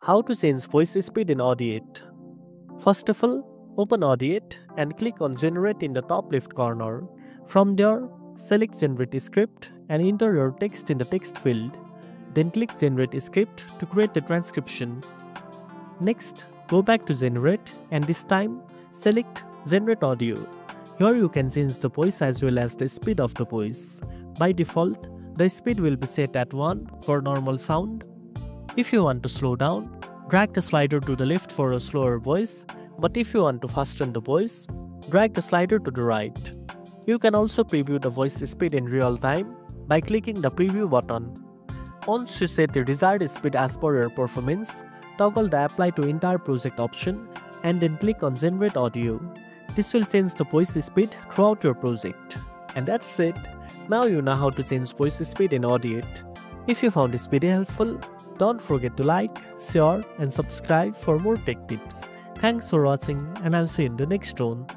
How to change voice speed in Audiate. First of all, open Audiate and click on Generate in the top left corner. From there, select Generate Script and enter your text in the text field. Then click Generate Script to create the transcription. Next, go back to Generate and this time select Generate Audio. Here you can change the voice as well as the speed of the voice. By default, the speed will be set at 1 for normal sound. If you want to slow down, drag the slider to the left for a slower voice, but if you want to fasten the voice, drag the slider to the right. You can also preview the voice speed in real time by clicking the preview button. Once you set the desired speed as per your performance, toggle the Apply to Entire Project option and then click on Generate Audio. This will change the voice speed throughout your project. And that's it. Now you know how to change voice speed in Audiate. If you found this video helpful, don't forget to like, share and subscribe for more tech tips. Thanks for watching and I'll see you in the next one.